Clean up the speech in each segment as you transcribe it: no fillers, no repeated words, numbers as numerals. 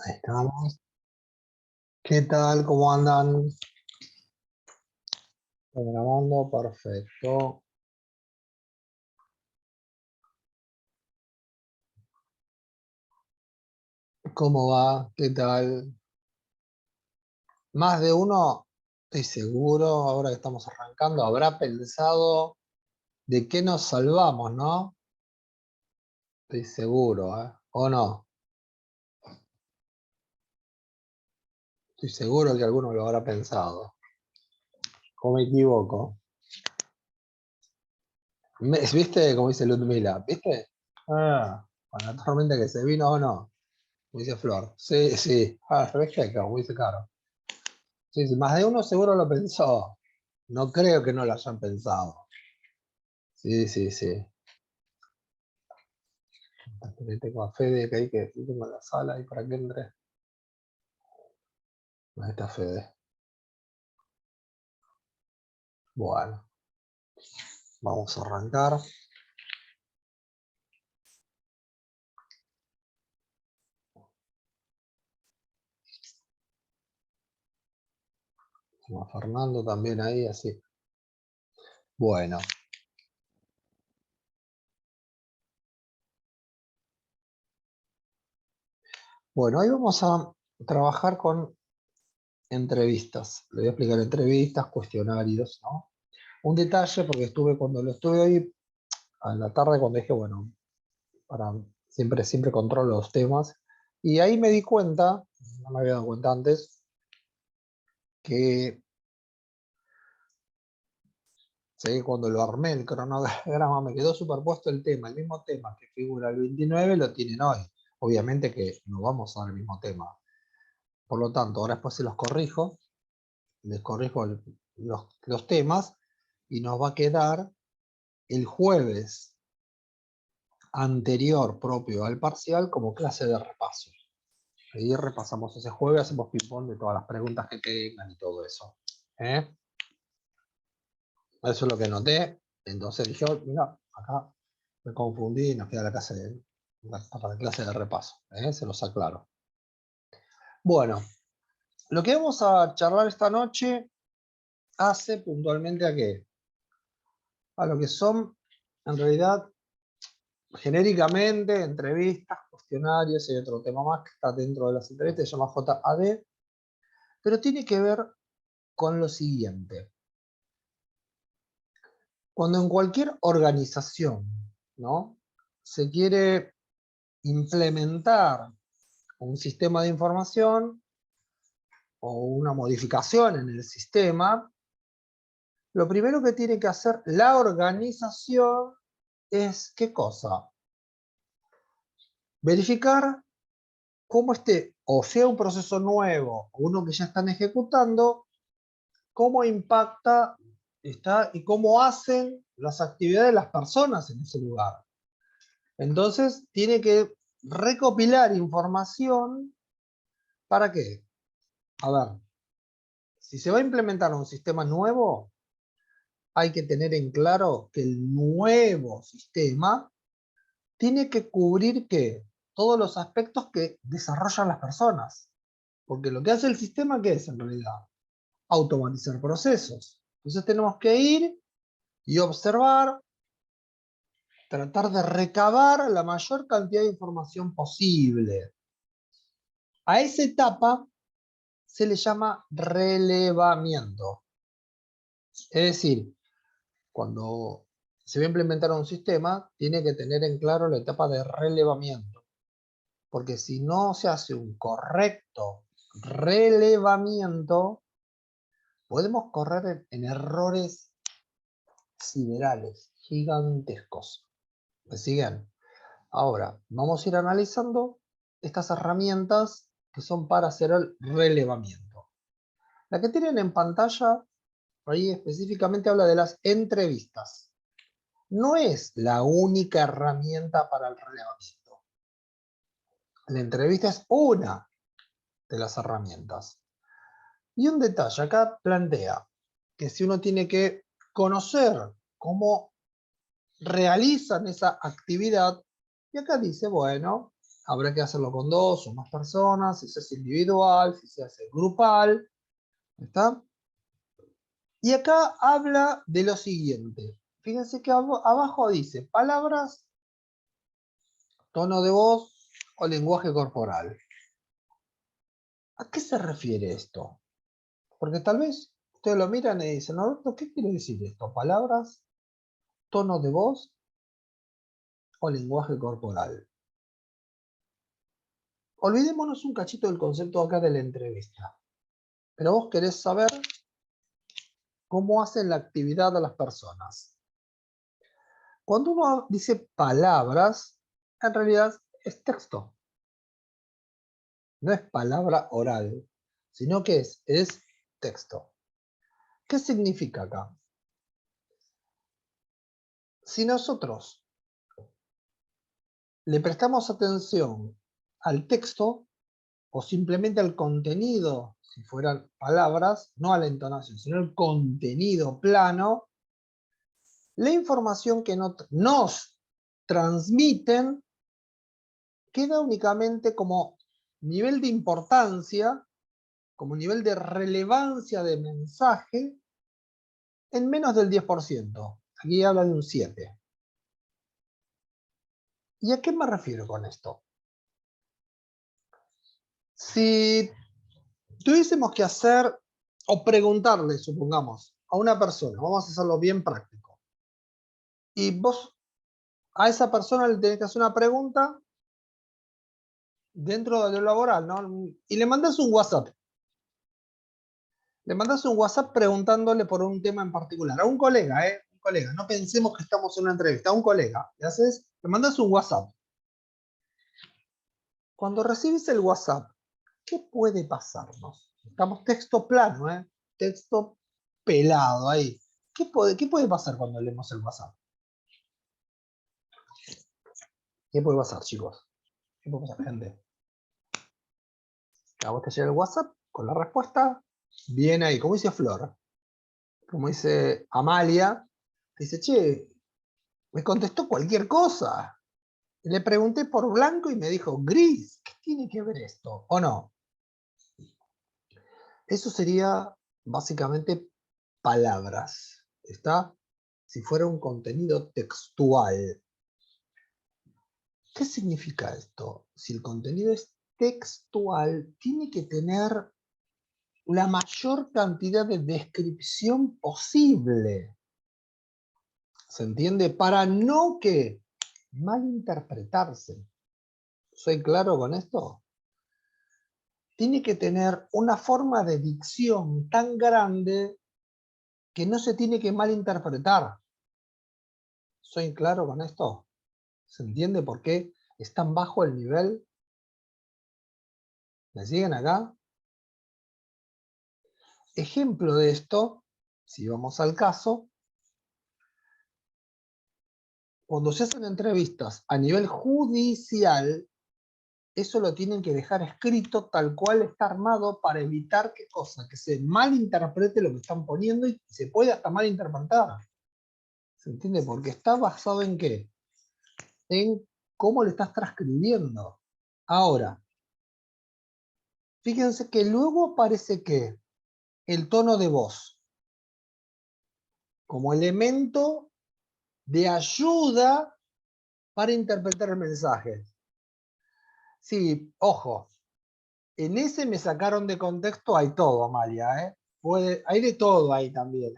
Ahí estamos. ¿Qué tal? ¿Cómo andan? ¿Están grabando? Perfecto. ¿Cómo va? ¿Qué tal? Más de uno, estoy seguro, ahora que estamos arrancando, habrá pensado de qué nos salvamos, ¿no? Estoy seguro, ¿eh? ¿O no? Estoy seguro que alguno lo habrá pensado. ¿O me equivoco? ¿Viste? Como dice Ludmila, ¿viste? Ah, con la tormenta que se vino o no. Como dice Flor. Sí, sí. Ah, ¿ves qué? Como dice Caro. Sí, sí, más de uno seguro lo pensó. No creo que no lo hayan pensado. Sí, sí, sí. Tengo a Fede que hay que decir, tengo la sala ahí para que entre. Ahí está Fede. Bueno, vamos a arrancar. Tengo a Fernando también ahí, así. Bueno. Bueno, hoy vamos a trabajar con entrevistas. Le voy a explicar entrevistas, cuestionarios, ¿no? Un detalle, porque cuando lo estuve hoy a la tarde, cuando dije, bueno, para siempre controlo los temas. Y ahí me di cuenta, no me había dado cuenta antes, que sé que cuando lo armé el cronograma me quedó superpuesto el mismo tema que figura el 29 lo tienen hoy. Obviamente que no vamos a ver el mismo tema. Por lo tanto, ahora después se los corrijo, les corrijo los temas y nos va a quedar el jueves anterior propio al parcial como clase de repaso. Ahí repasamos ese jueves, hacemos ping-pong de todas las preguntas que tengan y todo eso. ¿Eh? Eso es lo que noté. Entonces dije, oh, mira, acá me confundí y nos queda para la clase de repaso. Se los aclaro. Bueno, lo que vamos a charlar esta noche hace puntualmente a qué? A lo que son, en realidad, genéricamente, entrevistas, cuestionarios y otro tema más que está dentro de las entrevistas, se llama JAD, pero tiene que ver con lo siguiente. Cuando en cualquier organización, ¿no?, se quiere implementar un sistema de información o una modificación en el sistema, lo primero que tiene que hacer la organización es, ¿qué cosa? Verificar cómo o sea un proceso nuevo o uno que ya están ejecutando, cómo impacta y cómo hacen las actividades de las personas en ese lugar. Entonces, tiene que recopilar información. ¿Para qué? A ver, si se va a implementar un sistema nuevo, hay que tener en claro que el nuevo sistema tiene que cubrir ¿qué? Todos los aspectos que desarrollan las personas. Porque lo que hace el sistema, ¿qué es en realidad? Automatizar procesos. Entonces tenemos que ir y observar, tratar de recabar la mayor cantidad de información posible. A esa etapa se le llama relevamiento. Es decir, cuando se va a implementar un sistema, tiene que tener en claro la etapa de relevamiento. Porque si no se hace un correcto relevamiento, podemos correr en errores siderales, gigantescos. ¿Me siguen? Ahora, vamos a ir analizando estas herramientas que son para hacer el relevamiento. La que tienen en pantalla, ahí específicamente habla de las entrevistas. No es la única herramienta para el relevamiento. La entrevista es una de las herramientas. Y un detalle, acá plantea que si uno tiene que conocer cómo realizan esa actividad, y acá dice, bueno, habrá que hacerlo con 2 o más personas, si se hace individual, si se hace grupal. ¿Está? Y acá habla de lo siguiente. Fíjense que abajo dice palabras, tono de voz o lenguaje corporal. ¿A qué se refiere esto? Porque tal vez ustedes lo miran y dicen, Norberto, ¿qué quiere decir esto? ¿Palabras, tono de voz o lenguaje corporal? Olvidémonos un cachito del concepto acá de la entrevista. Pero vos querés saber cómo hacen la actividad de las personas. Cuando uno dice palabras, en realidad es texto. No es palabra oral, sino que es texto. ¿Qué significa acá? Si nosotros le prestamos atención al texto o simplemente al contenido, si fueran palabras, no a la entonación, sino al contenido plano, la información que nos transmiten queda únicamente como nivel de importancia, como nivel de relevancia de mensaje, en menos del 10%. Aquí habla de un 7%. ¿Y a qué me refiero con esto? Si tuviésemos que hacer o preguntarle, supongamos, a una persona, vamos a hacerlo bien práctico, y vos a esa persona le tenés que hacer una pregunta dentro de lo laboral, ¿no? Y le mandás un WhatsApp. Le mandás un WhatsApp preguntándole por un tema en particular. A un colega, un colega. No pensemos que estamos en una entrevista. A un colega. Le mandás un WhatsApp. Cuando recibes el WhatsApp, ¿qué puede pasarnos? Estamos texto plano, texto pelado ahí. ¿Qué puede pasar cuando leemos el WhatsApp? ¿Qué puede pasar, chicos? ¿Qué puede pasar, gente? A vos te llega el WhatsApp con la respuesta, viene ahí, como dice Flor, como dice Amalia, dice, che, me contestó cualquier cosa. Le pregunté por blanco y me dijo gris. ¿Qué tiene que ver esto? ¿O no? Eso sería básicamente palabras. ¿Está? Si fuera un contenido textual. ¿Qué significa esto? Si el contenido es textual, tiene que tener la mayor cantidad de descripción posible. ¿Se entiende? Para no que malinterpretarse. ¿Soy claro con esto? Tiene que tener una forma de dicción tan grande que no se tiene que malinterpretar. ¿Soy claro con esto? ¿Se entiende por qué es tan bajo el nivel? ¿Me siguen acá? Ejemplo de esto, si vamos al caso, cuando se hacen entrevistas a nivel judicial, eso lo tienen que dejar escrito tal cual está armado para evitar ¿qué cosa? Que se malinterprete lo que están poniendo y se puede hasta malinterpretar. ¿Se entiende? Porque está basado en ¿qué? En cómo lo estás transcribiendo. Ahora, fíjense que luego aparece que el tono de voz como elemento de ayuda para interpretar el mensaje. Sí, ojo, en ese me sacaron de contexto, hay todo, Amalia, hay de todo ahí también,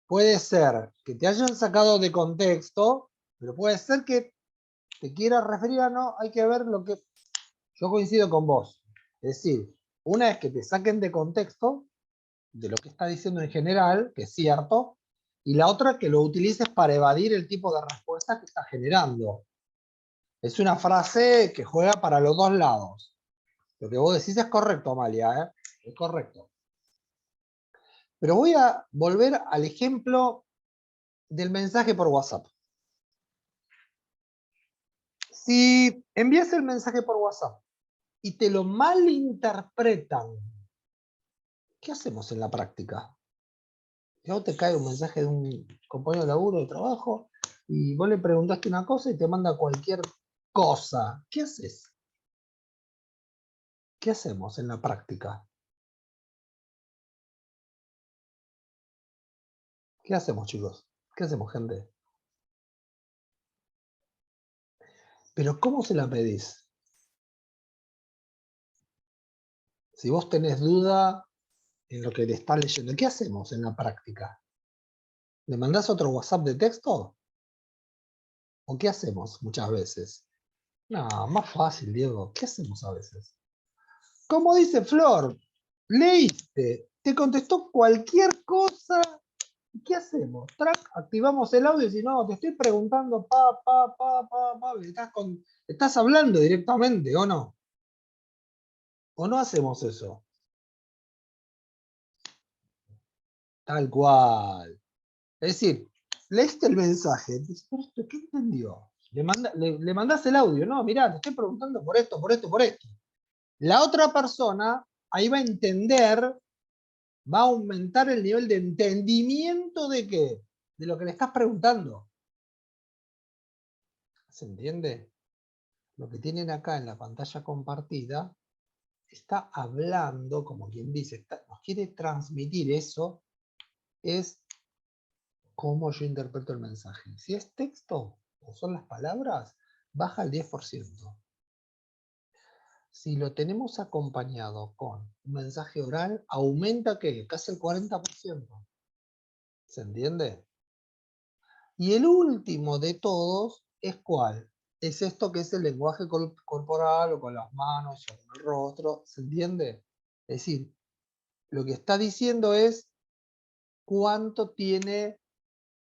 Puede ser que te hayan sacado de contexto, pero puede ser que te quieras referir a no, hay que ver lo que... Yo coincido con vos. Es decir, una es que te saquen de contexto de lo que está diciendo en general, que es cierto, y la otra que lo utilices para evadir el tipo de respuesta que está generando. Es una frase que juega para los dos lados. Lo que vos decís es correcto, Amalia, es correcto. Pero voy a volver al ejemplo del mensaje por WhatsApp. Si envías el mensaje por WhatsApp y te lo malinterpretan, ¿qué hacemos en la práctica? Si a vos te cae un mensaje de un compañero de laburo, de trabajo, y vos le preguntaste una cosa y te manda cualquier cosa, ¿qué haces? ¿Qué hacemos en la práctica? ¿Qué hacemos, chicos? ¿Qué hacemos, gente? Pero ¿cómo se la pedís? Si vos tenés duda en lo que le está leyendo, ¿qué hacemos en la práctica? ¿Le mandás otro WhatsApp de texto? ¿O qué hacemos muchas veces? No, más fácil, Diego. ¿Qué hacemos a veces? Como dice Flor, leíste, te contestó cualquier cosa. ¿Qué hacemos? Track, activamos el audio y si no, te estoy preguntando, estás hablando directamente, ¿o no? ¿O no hacemos eso? Tal cual. Es decir, leíste el mensaje, dices, ¿pero esto qué entendió? Le mandás el audio, no, mirá, te estoy preguntando por esto, por esto, por esto. La otra persona ahí va a entender, va a aumentar el nivel de entendimiento de qué, de lo que le estás preguntando. ¿Se entiende? Lo que tienen acá en la pantalla compartida está hablando, como quien dice, nos quiere transmitir eso, es cómo yo interpreto el mensaje. Si es texto o son las palabras, baja al 10%. Si lo tenemos acompañado con un mensaje oral, aumenta ¿qué? Casi el 40%. ¿Se entiende? Y el último de todos es ¿cuál? Es esto que es el lenguaje corporal o con las manos o con el rostro. ¿Se entiende? Es decir, lo que está diciendo es cuánto tiene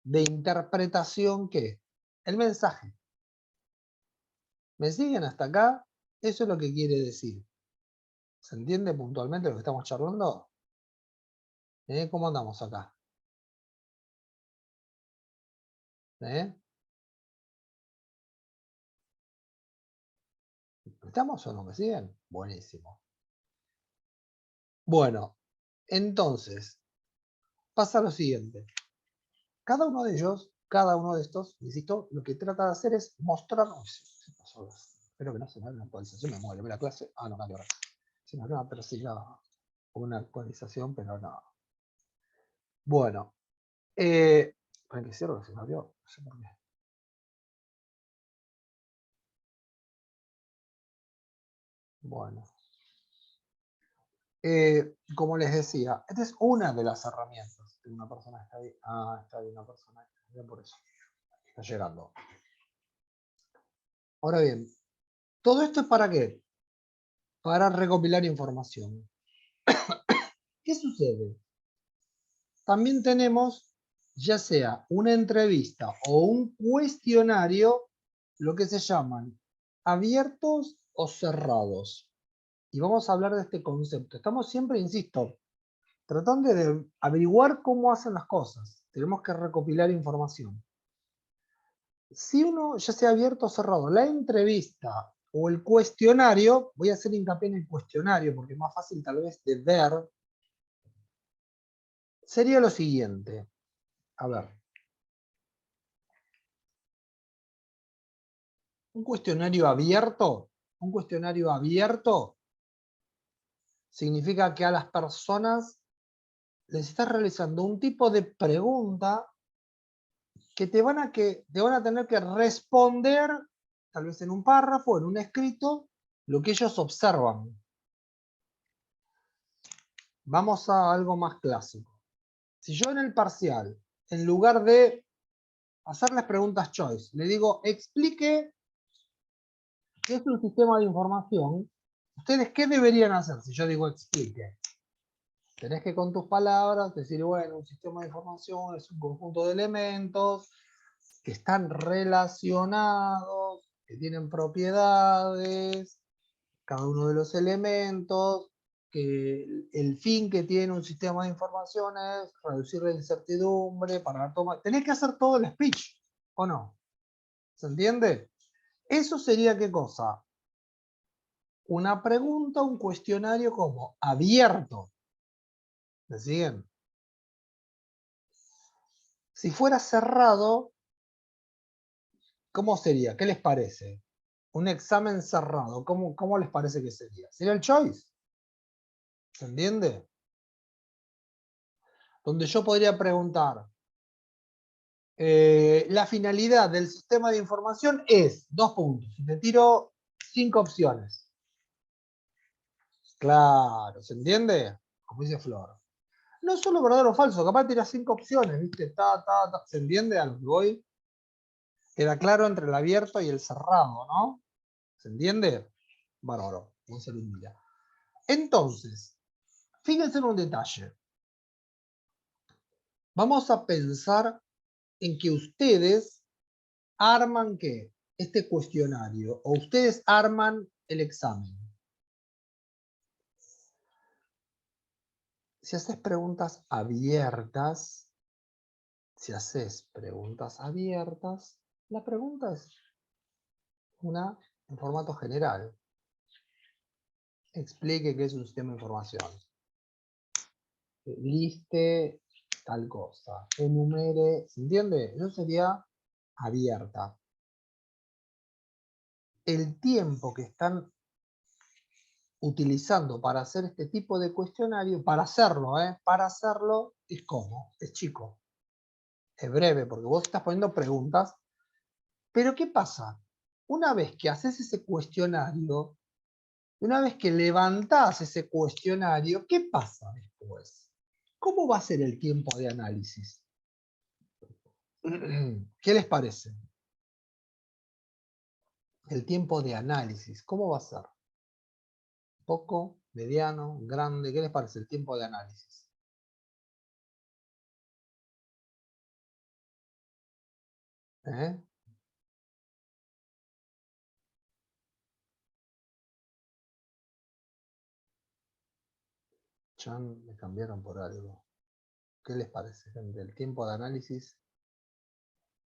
de interpretación que el mensaje. ¿Me siguen hasta acá? Eso es lo que quiere decir. ¿Se entiende puntualmente lo que estamos charlando? ¿Cómo andamos acá? ¿Estamos o no me siguen? Buenísimo. Bueno, entonces, pasa lo siguiente. Cada uno de ellos, cada uno de estos, insisto, lo que trata de hacer es mostrarnos. Espero que no se me haga una actualización, me muero. La clase. Ah, no, ahora. Se me haga, pero sí, no. Una actualización, pero no. Bueno, ¿para qué cierro? Se me abrió. No sé por qué. Bueno. Como les decía, esta es una de las herramientas. Una persona está ahí. Ah, está ahí una persona. Por eso. Está llegando. Ahora bien, ¿todo esto es para qué? Para recopilar información. ¿Qué sucede? También tenemos, ya sea una entrevista o un cuestionario, lo que se llaman abiertos o cerrados. Y vamos a hablar de este concepto. Estamos siempre, insisto, tratando de averiguar cómo hacen las cosas. Tenemos que recopilar información. Si uno, ya sea abierto o cerrado, la entrevista o el cuestionario, voy a hacer hincapié en el cuestionario porque es más fácil tal vez de ver, sería lo siguiente. A ver. Un cuestionario abierto significa que a las personas les estás realizando un tipo de pregunta que te van a tener que responder, tal vez en un párrafo, en un escrito, lo que ellos observan. Vamos a algo más clásico. Si yo en el parcial, en lugar de hacerles preguntas choice, le digo, explique qué es un sistema de información, ¿ustedes qué deberían hacer si yo digo explique? Tenés que con tus palabras decir, bueno, un sistema de información es un conjunto de elementos que están relacionados, que tienen propiedades, cada uno de los elementos, que el fin que tiene un sistema de información es reducir la incertidumbre para tomar. Tenés que hacer todo el speech, ¿o no? ¿Se entiende? Eso sería ¿qué cosa? Una pregunta, un cuestionario como abierto. ¿Me siguen? Si fuera cerrado, ¿cómo sería? ¿Qué les parece? un examen cerrado, ¿cómo les parece que sería? Sería el choice. ¿Se entiende? Donde yo podría preguntar, la finalidad del sistema de información es, 2 puntos, y te tiro 5 opciones. Claro, ¿se entiende? Como dice Flor. No es solo verdadero o falso, capaz tiras 5 opciones, ¿viste? ¿Se entiende a lo que voy? Queda claro entre el abierto y el cerrado, ¿no? ¿Se entiende? Bárbaro, un ser un día. Entonces, fíjense en un detalle. Vamos a pensar en que ustedes arman ¿qué? Este cuestionario, o ustedes arman el examen. Si haces preguntas abiertas, la pregunta es una en formato general. Explique qué es un sistema de información. Liste tal cosa. Enumere, ¿se entiende? Eso sería abierta. El tiempo que están utilizando para hacer este tipo de cuestionario, para hacerlo es como, es chico, es breve, porque vos estás poniendo preguntas, pero ¿qué pasa? Una vez que haces ese cuestionario, una vez que levantás ese cuestionario, ¿qué pasa después? ¿Cómo va a ser el tiempo de análisis? ¿Qué les parece? El tiempo de análisis, ¿cómo va a ser? ¿Poco, mediano, grande? ¿Qué les parece el tiempo de análisis? ¿Eh? Chan, me cambiaron por algo. ¿Qué les parece, gente? El tiempo de análisis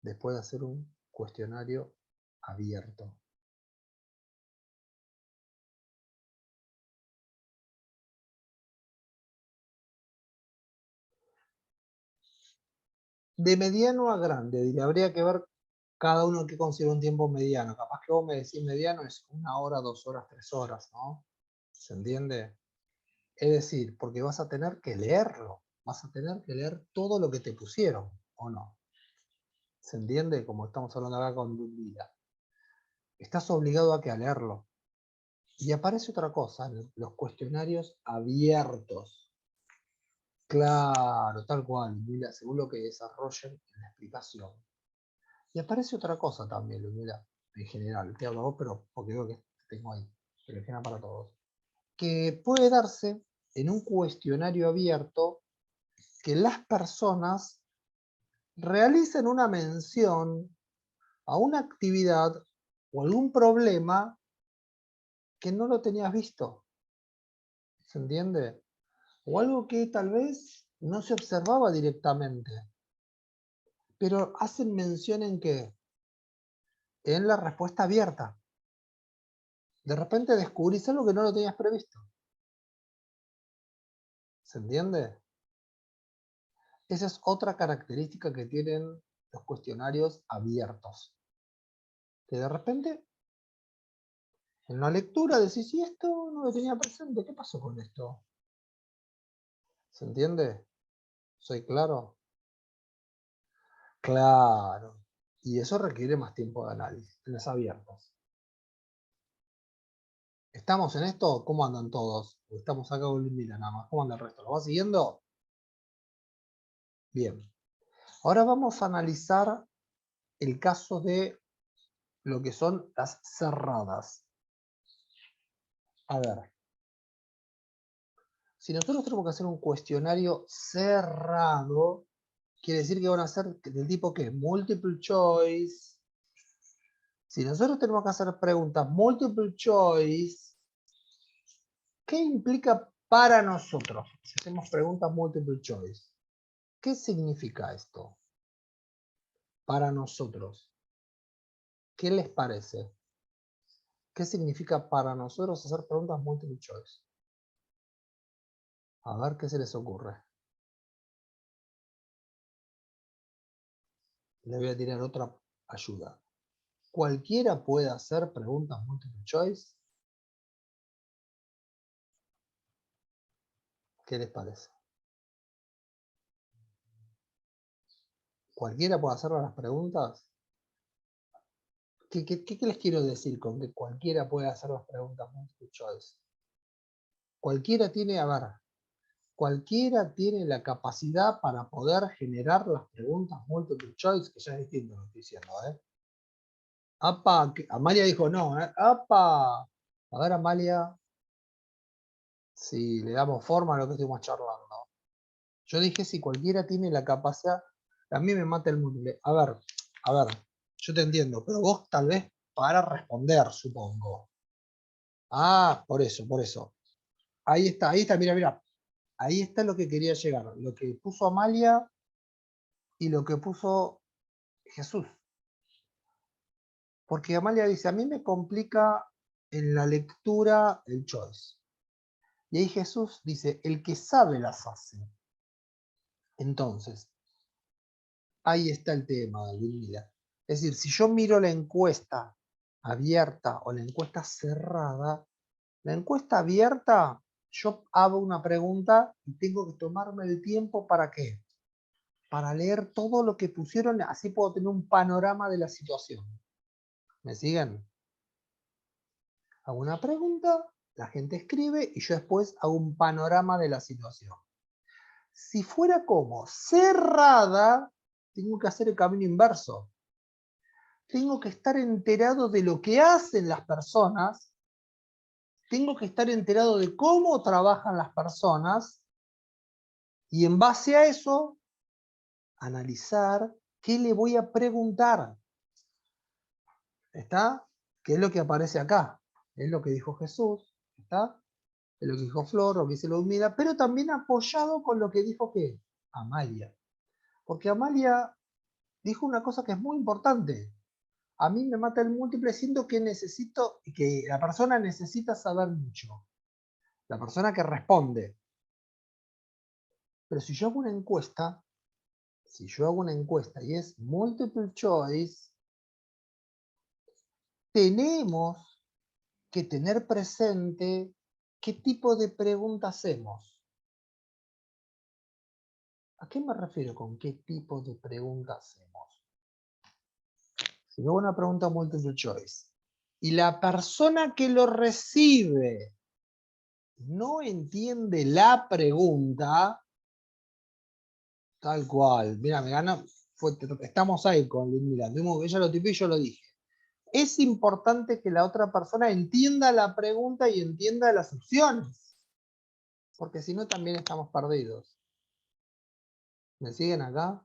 después de hacer un cuestionario abierto. De mediano a grande, habría que ver cada uno que considera un tiempo mediano. Capaz que vos me decís mediano es 1 hora, 2 horas, 3 horas, ¿no? ¿Se entiende? Es decir, porque vas a tener que leerlo. Vas a tener que leer todo lo que te pusieron, ¿o no? ¿Se entiende? Como estamos hablando acá con Ludmila. Estás obligado a leerlo. Y aparece otra cosa, los cuestionarios abiertos. Claro, tal cual, Ludmila, según lo que desarrollen en la explicación. Y aparece otra cosa también, Ludmila, en general. Te hablo a vos, pero porque veo que tengo ahí, pero en general para todos. Que puede darse en un cuestionario abierto que las personas realicen una mención a una actividad o algún problema que no lo tenías visto. ¿Se entiende? O algo que tal vez no se observaba directamente. Pero hacen mención en qué? En la respuesta abierta. De repente descubrís algo que no lo tenías previsto. ¿Se entiende? Esa es otra característica que tienen los cuestionarios abiertos. Que de repente, en la lectura decís, y esto no lo tenía presente, ¿qué pasó con esto? ¿Se entiende? ¿Soy claro? Claro. Y eso requiere más tiempo de análisis, en las abiertas. ¿Estamos en esto? ¿Cómo andan todos? Estamos acá con Lindila nada más. ¿Cómo anda el resto? ¿Lo va siguiendo? Bien. Ahora vamos a analizar el caso de lo que son las cerradas. A ver. Si nosotros tenemos que hacer un cuestionario cerrado, quiere decir que van a ser del tipo que multiple choice. Si nosotros tenemos que hacer preguntas multiple choice, ¿qué implica para nosotros? Si hacemos preguntas multiple choice, ¿qué significa esto para nosotros? ¿Qué les parece? ¿Qué significa para nosotros hacer preguntas multiple choice? A ver qué se les ocurre. Les voy a tirar otra ayuda. ¿Cualquiera puede hacer preguntas multiple choice? ¿Qué les parece? ¿Cualquiera puede hacer las preguntas? ¿Qué les quiero decir con que cualquiera puede hacer las preguntas multiple choice? Cualquiera tiene, a ver, cualquiera tiene la capacidad para poder generar las preguntas multiple choice, que ya es distinto lo que estoy diciendo, ¿eh? Apa, Amalia dijo no, ¿eh? Apa. A ver, Amalia, si le damos forma a lo que estuvimos charlando. Yo dije si cualquiera tiene la capacidad, a mí me mata el múltiple. A ver, yo te entiendo, pero vos tal vez para responder, supongo. Ah, por eso, por eso. Ahí está, mira, mira. Ahí está lo que quería llegar. Lo que puso Amalia y lo que puso Jesús. Porque Amalia dice, a mí me complica en la lectura el choice. Y ahí Jesús dice, el que sabe las hace. Entonces, ahí está el tema, Ludmila. Es decir, si yo miro la encuesta abierta o la encuesta cerrada, la encuesta abierta, yo hago una pregunta y tengo que tomarme el tiempo ¿para qué? Para leer todo lo que pusieron, así puedo tener un panorama de la situación. ¿Me siguen? Hago una pregunta, la gente escribe y yo después hago un panorama de la situación. Si fuera como cerrada, tengo que hacer el camino inverso. Tengo que estar enterado de lo que hacen las personas, tengo que estar enterado de cómo trabajan las personas y en base a eso, analizar qué le voy a preguntar. ¿Está? ¿Qué es lo que aparece acá? Es lo que dijo Jesús, ¿está? Es lo que dijo Flor, lo que dice Ludmila, pero también apoyado con lo que dijo ¿qué? Amalia. Porque Amalia dijo una cosa que es muy importante. A mí me mata el múltiple, siento que necesito, que la persona necesita saber mucho. La persona que responde. Pero si yo hago una encuesta, y es multiple choice, tenemos que tener presente qué tipo de pregunta hacemos. ¿A qué me refiero con qué tipo de pregunta hacemos? Si yo hago una pregunta multiple choice y la persona que lo recibe no entiende la pregunta, tal cual, mira, me gana, estamos ahí con Ludmila, ella lo tipó y yo lo dije. Es importante que la otra persona entienda la pregunta y entienda las opciones, porque si no también estamos perdidos. ¿Me siguen acá?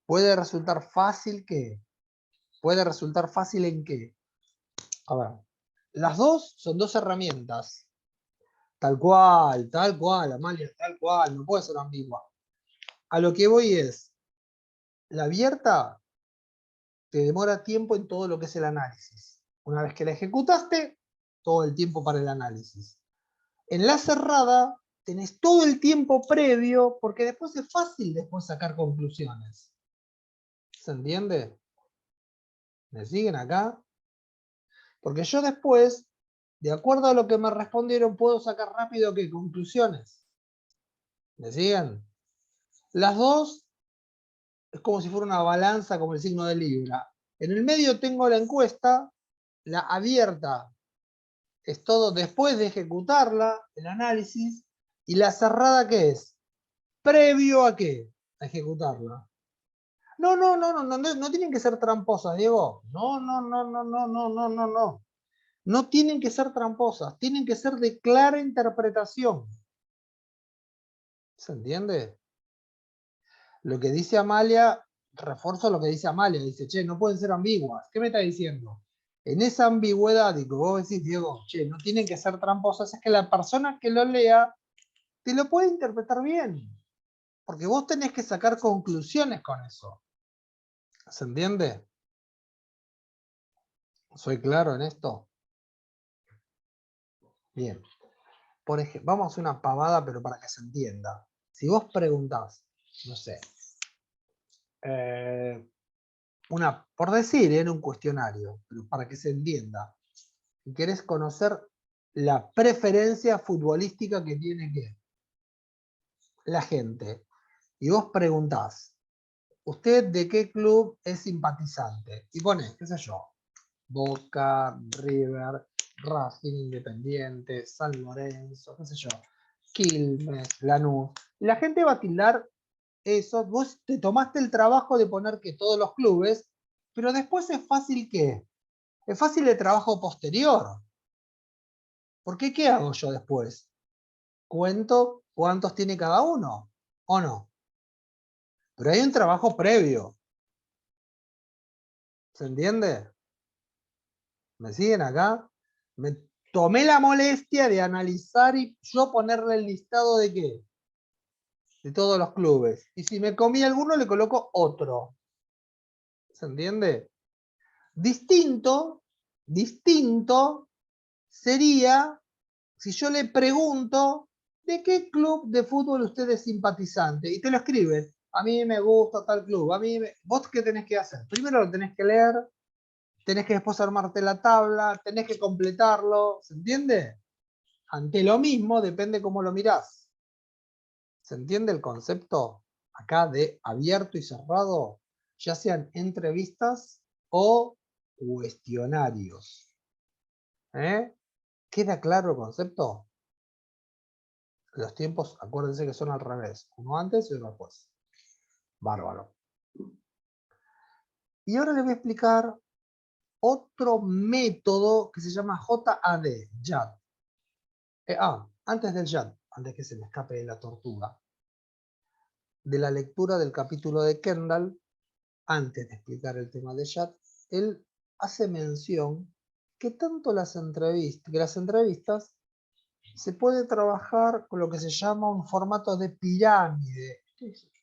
Puede resultar fácil que, puede resultar fácil en qué. A ver, las dos son dos herramientas. Tal cual, Amalia, tal cual, no puede ser ambigua. A lo que voy es, la abierta te demora tiempo en todo lo que es el análisis. Una vez que la ejecutaste, todo el tiempo para el análisis. En la cerrada, tenés todo el tiempo previo, porque después es fácil después sacar conclusiones. ¿Se entiende? ¿Me siguen acá? Porque yo después, de acuerdo a lo que me respondieron, puedo sacar rápido ¿qué? Conclusiones. ¿Me siguen? Las dos es como si fuera una balanza, como el signo de Libra. En el medio tengo la encuesta, la abierta es todo después de ejecutarla, el análisis, y la cerrada ¿qué es? Previo a qué? A ejecutarla. No tienen que ser tramposas, Diego. No. No tienen que ser tramposas, tienen que ser de clara interpretación. ¿Se entiende? Lo que dice Amalia, refuerzo lo que dice Amalia, dice, che, no pueden ser ambiguas. ¿Qué me está diciendo? En esa ambigüedad, y que vos decís, Diego, che, no tienen que ser tramposas, es que la persona que lo lea te lo puede interpretar bien. Porque vos tenés que sacar conclusiones con eso. ¿Se entiende? ¿Soy claro en esto? Bien. Por ejemplo, vamos a hacer una pavada, pero para que se entienda. Si vos preguntás, no sé, por decir, en un cuestionario, pero para que se entienda, y querés conocer la preferencia futbolística que tiene la gente, y vos preguntás, ¿usted de qué club es simpatizante? Y pone, qué sé yo, Boca, River, Racing, Independiente, San Lorenzo, qué sé yo, Quilmes, Lanús. Y la gente va a tildar eso. Vos te tomaste el trabajo de poner que todos los clubes, pero después es fácil que, es fácil el trabajo posterior. Porque ¿qué hago yo después? Cuento cuántos tiene cada uno, ¿o no? Pero hay un trabajo previo. ¿Se entiende? ¿Me siguen acá? Me tomé la molestia de analizar y yo ponerle el listado de qué. De todos los clubes. Y si me comí alguno, le coloco otro. ¿Se entiende? Distinto sería si yo le pregunto ¿de qué club de fútbol usted es simpatizante? Y te lo escriben. A mí me gusta tal club. ¿Vos qué tenés que hacer? Primero lo tenés que leer, tenés que después armarte la tabla, tenés que completarlo. ¿Se entiende? Ante lo mismo, depende cómo lo mirás. ¿Se entiende el concepto acá de abierto y cerrado? Ya sean entrevistas o cuestionarios. ¿Eh? ¿Queda claro el concepto? Los tiempos, acuérdense que son al revés. Uno antes y uno después. Bárbaro. Y ahora les voy a explicar otro método que se llama JAD, JAD. Antes del JAD, antes que se me escape de la tortuga, de la lectura del capítulo de Kendall, antes de explicar el tema de JAD, él hace mención que tanto las entrevistas se puede trabajar con lo que se llama un formato de pirámide.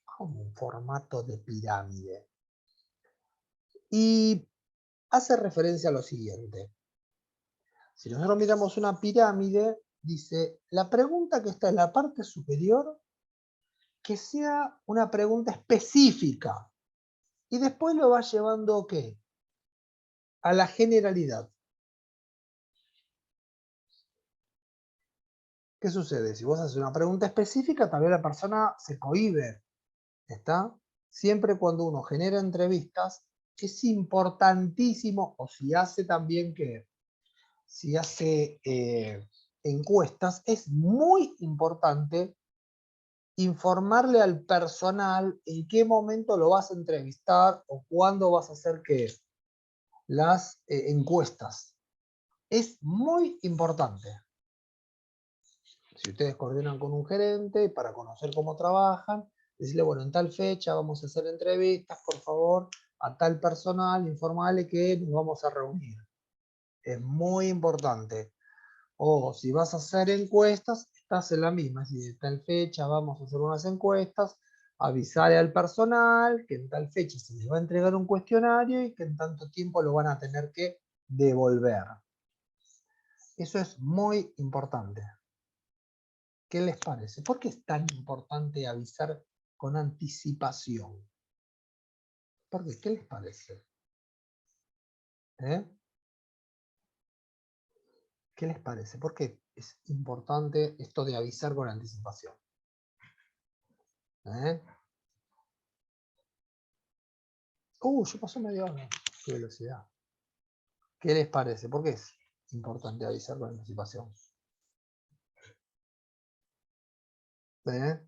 ¿Cómo un formato de pirámide? Y hace referencia a lo siguiente. Si nosotros miramos una pirámide, dice, la pregunta que está en la parte superior, que sea una pregunta específica. Y después lo va llevando, ¿qué? A la generalidad. ¿Qué sucede? Si vos haces una pregunta específica, tal vez la persona se cohíbe. ¿Está? Siempre cuando uno genera entrevistas, es importantísimo, o si hace también que, si hace encuestas, es muy importante informarle al personal en qué momento lo vas a entrevistar o cuándo vas a hacer que las encuestas. Es muy importante. Si ustedes coordinan con un gerente para conocer cómo trabajan, decirle, bueno, en tal fecha vamos a hacer entrevistas, por favor, a tal personal, informarle que nos vamos a reunir. Es muy importante. O si vas a hacer encuestas, estás en la misma. Si en tal fecha vamos a hacer unas encuestas, avisarle al personal que en tal fecha se les va a entregar un cuestionario y que en tanto tiempo lo van a tener que devolver. Eso es muy importante. ¿Qué les parece? ¿Por qué es tan importante avisar con anticipación? ¿Por qué? ¿Qué les parece? ¿Eh? ¿Qué les parece? ¿Por qué es importante esto de avisar con anticipación? ¿Eh? Ya pasó media hora. Qué velocidad. ¿Qué les parece? ¿Por qué es importante avisar con anticipación? ¿Eh?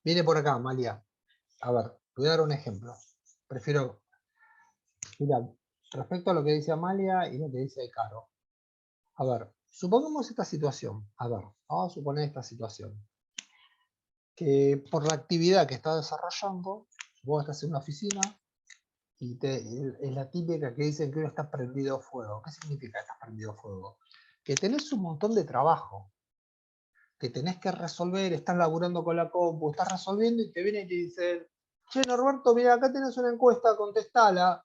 Viene por acá, Amalia. A ver, te voy a dar un ejemplo. Prefiero, mira, respecto a lo que dice Amalia y lo que dice Caro. A ver, supongamos esta situación. A ver, vamos a suponer esta situación. Que por la actividad que está desarrollando, vos estás en una oficina y es la típica que dicen que uno está prendido fuego. ¿Qué significa estar prendido fuego? Que tenés un montón de trabajo, que tenés que resolver, estás laburando con la compu, estás resolviendo y te vienen y te dicen, che, Norberto, mira, acá tenés una encuesta, contestala.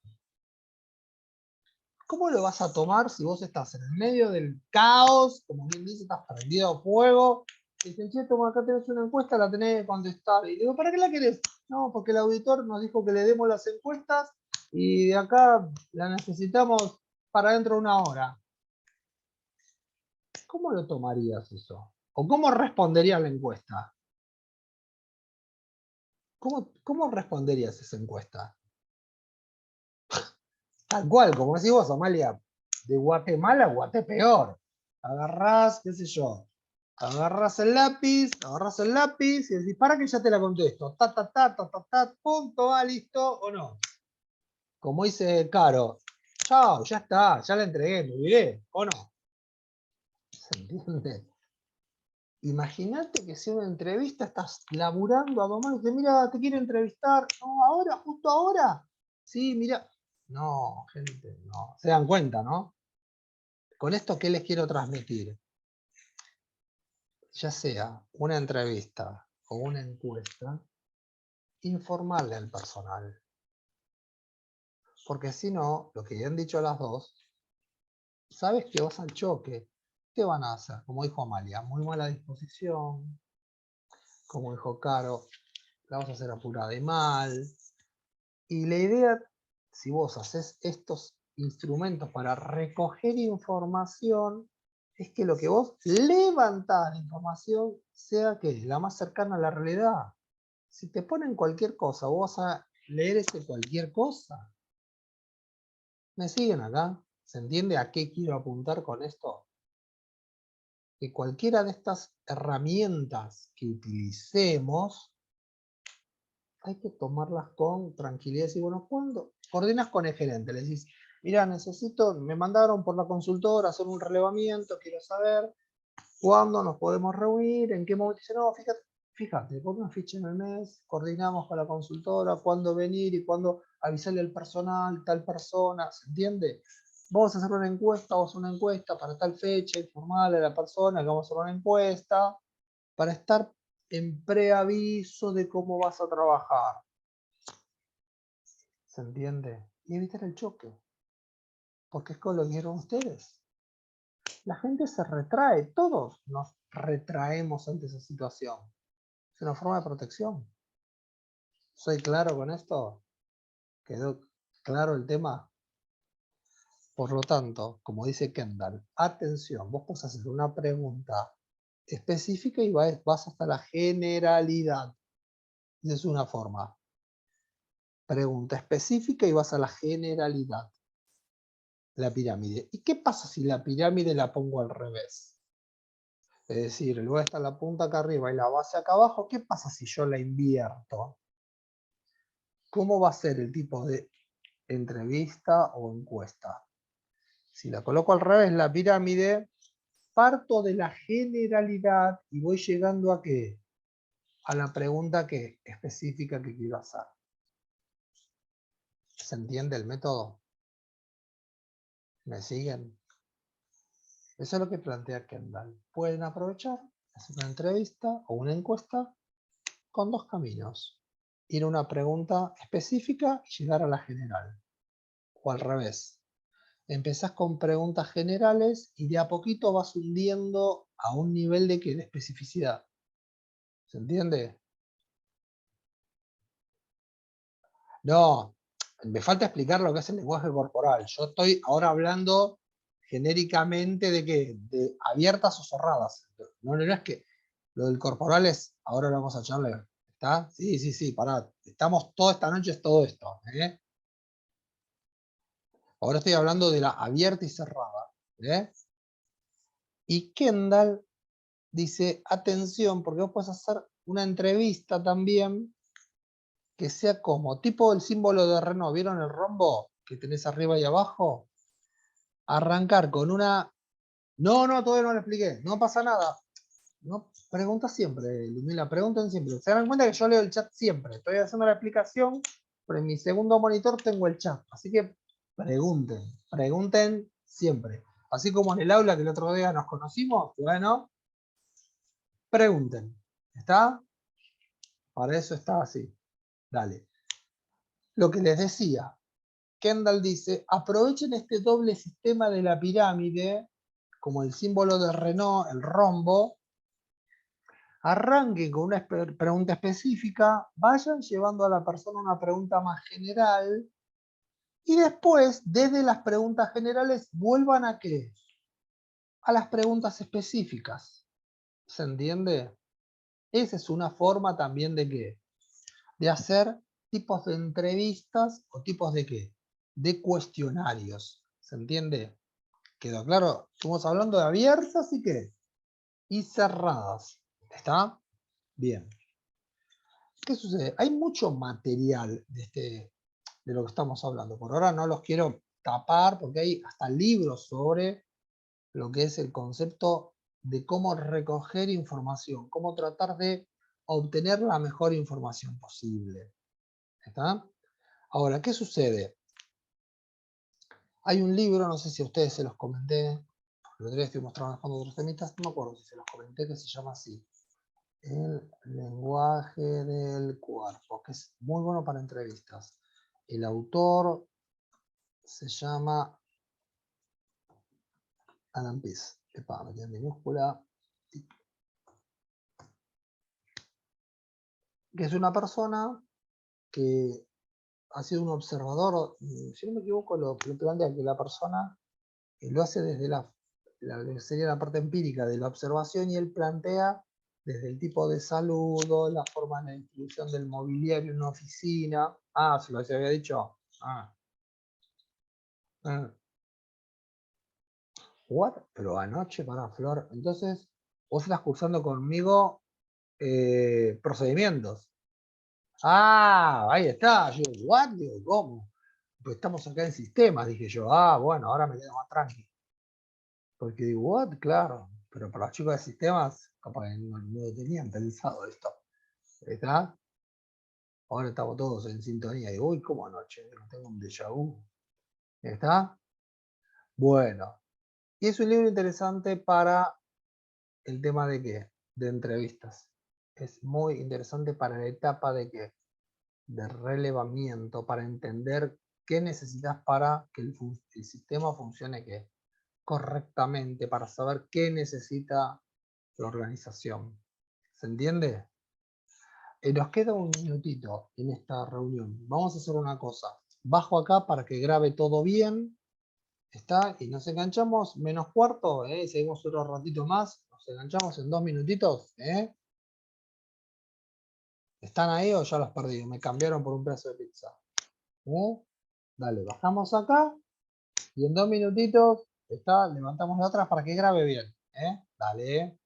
¿Cómo lo vas a tomar si vos estás en el medio del caos, como bien dice, estás prendido a fuego? Y dicen, che, toma, acá tenés una encuesta, la tenés que contestar. Y digo, ¿para qué la querés? No, porque el auditor nos dijo que le demos las encuestas y de acá la necesitamos para dentro de una hora. ¿Cómo lo tomarías eso? ¿O cómo responderías la encuesta? ¿Cómo responderías esa encuesta? Tal cual, como decís vos, Amalia, de Guatemala a Guatepeor. Agarrás, qué sé yo, agarrás el lápiz y decís, para que ya te la contesto. Punto, va, listo o no. Como dice Caro, chao, ya está, ya la entregué, me olvidé, o no. ¿Se entiende? Imagínate que si una entrevista estás laburando a domar y dices, mira, te quiero entrevistar. No, ahora, justo ahora. Sí, mira. No, gente, no. Se dan cuenta, ¿no? Con esto, ¿qué les quiero transmitir? Ya sea una entrevista o una encuesta, informarle al personal. Porque si no, lo que ya han dicho las dos, sabes que vas al choque. ¿Qué van a hacer? Como dijo Amalia, muy mala disposición. Como dijo Caro, la vas a hacer apurada y mal. Y la idea, si vos haces estos instrumentos para recoger información, es que lo que vos levantás de información sea que la más cercana a la realidad. Si te ponen cualquier cosa, vos vas a leer ese cualquier cosa. ¿Me siguen acá? ¿Se entiende a qué quiero apuntar con esto? Que cualquiera de estas herramientas que utilicemos, hay que tomarlas con tranquilidad. Y bueno, ¿cuándo? Coordinas con el gerente, le decís, mira, me mandaron por la consultora a hacer un relevamiento, quiero saber cuándo nos podemos reunir, en qué momento. Dice, no, fíjate, pon una ficha en el mes, coordinamos con la consultora, cuándo venir y cuándo avisarle al personal, tal persona, ¿se entiende? Vamos a hacer una encuesta, para tal fecha, informarle a la persona que vamos a hacer una encuesta, para estar en preaviso de cómo vas a trabajar. ¿Se entiende? Y evitar el choque. Porque es con lo que vieron ustedes. La gente se retrae, todos nos retraemos ante esa situación. Es una forma de protección. ¿Soy claro con esto? ¿Quedó claro el tema? Por lo tanto, como dice Kendall, atención, vos podés hacer una pregunta específica y vas hasta la generalidad. Esa es una forma. Pregunta específica y vas a la generalidad. La pirámide. ¿Y qué pasa si la pirámide la pongo al revés? Es decir, luego está la punta acá arriba y la base acá abajo. ¿Qué pasa si yo la invierto? ¿Cómo va a ser el tipo de entrevista o encuesta? Si la coloco al revés, la pirámide, parto de la generalidad y voy llegando a ¿qué? A la pregunta específica que quiero hacer. ¿Se entiende el método? ¿Me siguen? Eso es lo que plantea Kendall. Pueden aprovechar, hacer una entrevista o una encuesta con dos caminos. Ir a una pregunta específica y llegar a la general. O al revés. Empezás con preguntas generales y de a poquito vas hundiendo a un nivel de especificidad. ¿Se entiende? No, me falta explicar lo que es el lenguaje corporal. Yo estoy ahora hablando genéricamente de que de abiertas o cerradas. No es que lo del corporal es, ahora lo vamos a echarle. ¿Está? Sí, pará. Estamos toda esta noche, es todo esto. Ahora estoy hablando de la abierta y cerrada. Y Kendall dice, atención, porque vos podés hacer una entrevista también que sea como, tipo el símbolo de Renault, ¿vieron el rombo que tenés arriba y abajo? Arrancar con una... No, todavía no lo expliqué, no pasa nada. No, pregunta siempre, Ludmila, pregunten siempre. Se dan cuenta que yo leo el chat siempre. Estoy haciendo la explicación, pero en mi segundo monitor tengo el chat. Así que pregunten siempre. Así como en el aula que el otro día nos conocimos, bueno, pregunten. ¿Está? Para eso está así. Dale. Lo que les decía, Kendall dice, aprovechen este doble sistema de la pirámide, como el símbolo de Renault, el rombo, arranquen con una pregunta específica, vayan llevando a la persona una pregunta más general, y después, desde las preguntas generales, vuelvan ¿a qué? A las preguntas específicas. ¿Se entiende? Esa es una forma también de ¿qué? De hacer tipos de entrevistas o tipos de ¿qué? De cuestionarios. ¿Se entiende? ¿Quedó claro? Estamos hablando de abiertas y ¿qué? Y cerradas. ¿Está? Bien. ¿Qué sucede? Hay mucho material de lo que estamos hablando. Por ahora no los quiero tapar porque hay hasta libros sobre lo que es el concepto de cómo recoger información, cómo tratar de obtener la mejor información posible. ¿Está? Ahora, ¿qué sucede? Hay un libro, no sé si a ustedes se los comenté, el otro día estuvimos trabajando otros temitas, no me acuerdo si se los comenté, que se llama así, El lenguaje del cuerpo, que es muy bueno para entrevistas. El autor se llama Alan Pease, metí en minúscula, que es una persona que ha sido un observador, si no me equivoco, lo plantea que la persona lo hace desde sería la parte empírica de la observación, y él plantea desde el tipo de saludo, la forma de la distribución del mobiliario en una oficina. Ah, se lo había dicho. What? Pero anoche para Flor. Entonces, vos estás cursando conmigo procedimientos. Ah, ahí está. Yo, what? Digo, ¿cómo? Pues estamos acá en sistemas, dije yo. Ah, bueno, ahora me quedo más tranquilo. Porque digo, what? Claro. Pero para los chicos de sistemas, capaz que no tenían pensado esto. ¿Está? Ahora estamos todos en sintonía. Digo, uy, ¿cómo anoche? No tengo un déjà vu. ¿Está? Bueno. Y es un libro interesante para el tema de qué? De entrevistas. Es muy interesante para la etapa de qué? De relevamiento, para entender qué necesitas para que el sistema funcione ¿qué? Correctamente, para saber qué necesita la organización. ¿Se entiende? Nos queda un minutito en esta reunión. Vamos a hacer una cosa. Bajo acá para que grabe todo bien. ¿Está? Y nos enganchamos menos cuarto. Seguimos otro ratito más. Nos enganchamos en 2 minutitos. ¿Están ahí o ya los perdí? Me cambiaron por un pedazo de pizza. Dale, bajamos acá. Y en 2 minutitos, levantamos la otra para que grabe bien. Dale.